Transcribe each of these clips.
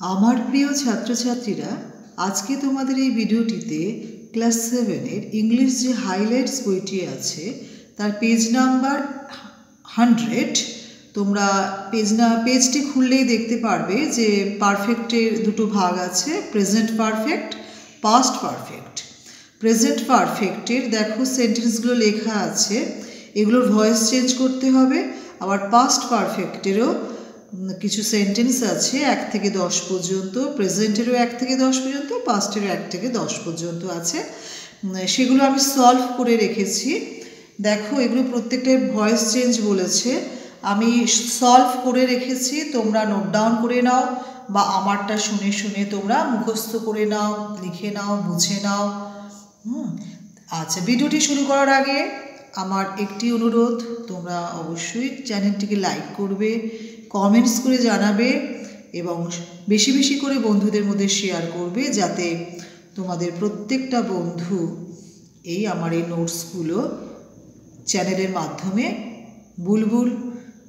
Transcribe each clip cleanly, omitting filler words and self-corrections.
আমার প্রিয় ছাত্রছাত্রীরা, আজকে তোমাদের এই ভিডিওটিতে ক্লাস 7-এর ইংলিশ যে হাইলাইটস বইটি আছে তার পেজ নাম্বার 100 তোমরা পেজটি খুললেই দেখতে পারবে যে পারফেক্টের দুটো ভাগ আছে, present perfect, past perfect. Present পারফেক্টের দেখো সেন্টেন্সগুলো লেখা আছে, এগুলোর ভয়েস চেঞ্জ করতে হবে। আবার পাস্ট পারফেক্টেরও কিছু সেন্টেন্স আছে 1 থেকে 10 পর্যন্ত, প্রেজেন্টেরও 1 থেকে 10 পর্যন্ত, পাস্টেরও 1 থেকে 10 পর্যন্ত আছে। সেগুলো আমি সলভ করে রেখেছি। দেখো এগুলো প্রত্যেকটার ভয়েস চেঞ্জ বলেছে, আমি সলভ করে রেখেছি, তোমরা নোট ডাউন করে নাও বা আমারটা শুনে শুনে তোমরা মুখস্থ করে নাও, লিখে নাও, বুঝে নাও। আচ্ছা, ভিডিওটি শুরু করার আগে আমার একটি অনুরোধ, তোমরা অবশ্যই চ্যানেলটিকে লাইক করবে, কমেন্টস করে জানাবে এবং বেশি বেশি করে বন্ধুদের মধ্যে শেয়ার করবে, যাতে তোমাদের প্রত্যেকটা বন্ধু আমার এই নোটসগুলো চ্যানেলের মাধ্যমে, বুলবুল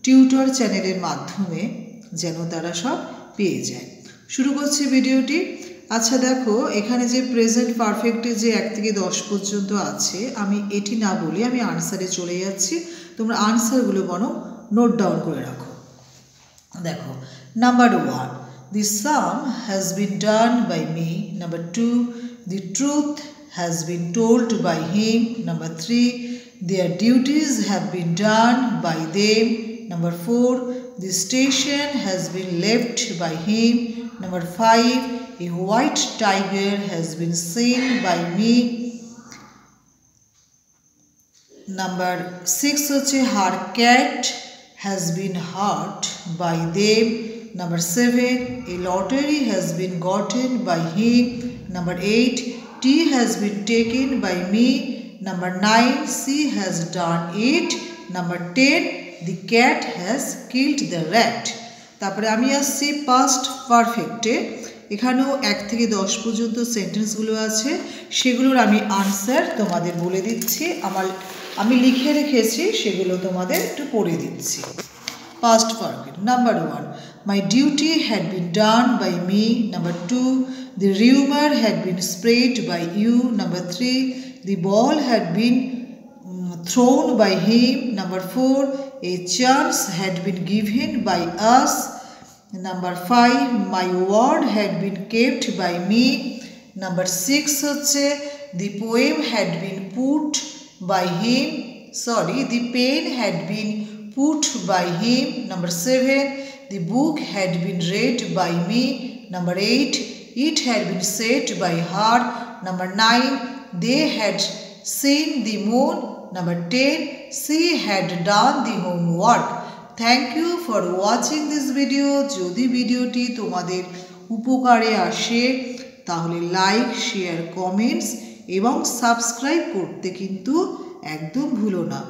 টিউটর চ্যানেলের মাধ্যমে যেন তারা সব পেয়ে যায়। শুরু করছি ভিডিওটি। আচ্ছা দেখো, এখানে যে প্রেজেন্ট পারফেক্টে যে 1 থেকে 10 পর্যন্ত আছে, আমি এটি না বলে আমি আনসারে চলে যাচ্ছি। তোমরা আনসারগুলো বরং নোট ডাউন করে রাখো। দেখো, number 1, the sum has been done by me. Number 2, the truth has been told by him. Number 3, their duties have been done by them. Number 4, the station has been left by him. Number 5, a white tiger has been seen by me. Number 6 হচ্ছে her cat has been hurt by them. Number 7, a lottery has been gotten by him. Number 8, tea has been taken by me. Number 9, she has done it. Number 10, the cat has killed the rat. তারপরে আমি আসছি past পারফেক্টে। এখানেও 1 থেকে 10 পর্যন্ত সেন্টেন্সগুলো আছে, সেগুলোর আমি answer তোমাদের বলে দিচ্ছি। আমি লিখে রেখেছি, সেগুলো তোমাদের একটু পড়ে দিচ্ছি। Past perfect. Number 1, my duty had been done by me. Number 2, the rumor had been spread by you. Number 3, the ball had been thrown by him. Number 4, a chance had been given by us. Number 5, my word had been kept by me. Number 6 হচ্ছে the poem had been put by him. The pen had been put by him. Number 7, the book had been read by me. Number 8, it had been said by her. Number 9, they had seen the moon. Number 10, she had done the homework. Thank you for watching this video. যদি ভিডিওটি তোমাদের উপকারে আসে তাহলে like, share, comments এবং subscribe করতে কিন্তু একদম ভুলো না।